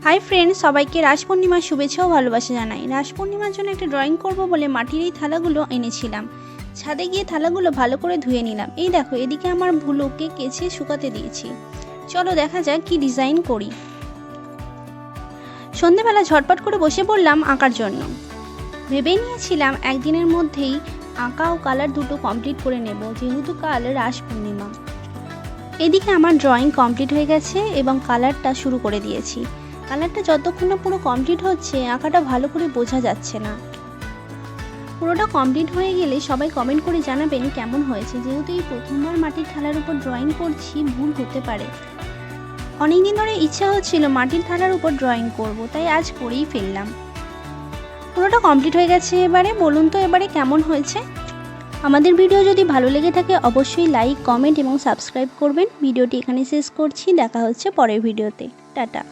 Hi friends, সবাইকে রাস পূর্ণিমার শুভেচ্ছা ও ভালোবাসা জানাই। রাস পূর্ণিমার জন্য একটা ড্রয়িং করব বলে মাটির এই থালাগুলো এনেছিলাম। ছাদে গিয়ে থালাগুলো ভালো করে ধুয়ে নিলাম। এই দেখো, এদিকে আমার ভুলোকে কেচে শুকাতে দিয়েছি। চলো দেখা যাক কি ডিজাইন করি। সন্ধেবেলা ঝটপট করে বসে পড়লাম আঁকার জন্য। ভেবে নিয়েছিলাম একদিনের মধ্যেই আঁকা ও কালার দুটো কমপ্লিট করে নেব, যেহেতু কাল রাস পূর্ণিমা। এদিকে আমার ড্রয়িং কমপ্লিট হয়ে গেছে এবং কালারটা শুরু করে দিয়েছি। কালারটা যতক্ষণ না পুরো কমপ্লিট হচ্ছে, আঁকাটা ভালো করে বোঝা যাচ্ছে না। পুরোটা কমপ্লিট হয়ে গেলে সবাই কমেন্ট করে জানাবেন কেমন হয়েছে। যেহেতু এই প্রথমবার মাটির থালার উপর ড্রয়িং করছি, ভুল হতে পারে। অনেকদিন ধরে ইচ্ছা হচ্ছিল মাটির থালার উপর ড্রয়িং করব, তাই আজ করেই ফেললাম। পুরোটা কমপ্লিট হয়ে গেছে। এবারে বলুন তো এবারে কেমন হয়েছে। আমাদের ভিডিও যদি ভালো লেগে থাকে অবশ্যই লাইক, কমেন্ট এবং সাবস্ক্রাইব করবেন। ভিডিওটি এখানে শেষ করছি। দেখা হচ্ছে পরের ভিডিওতে। টাটা।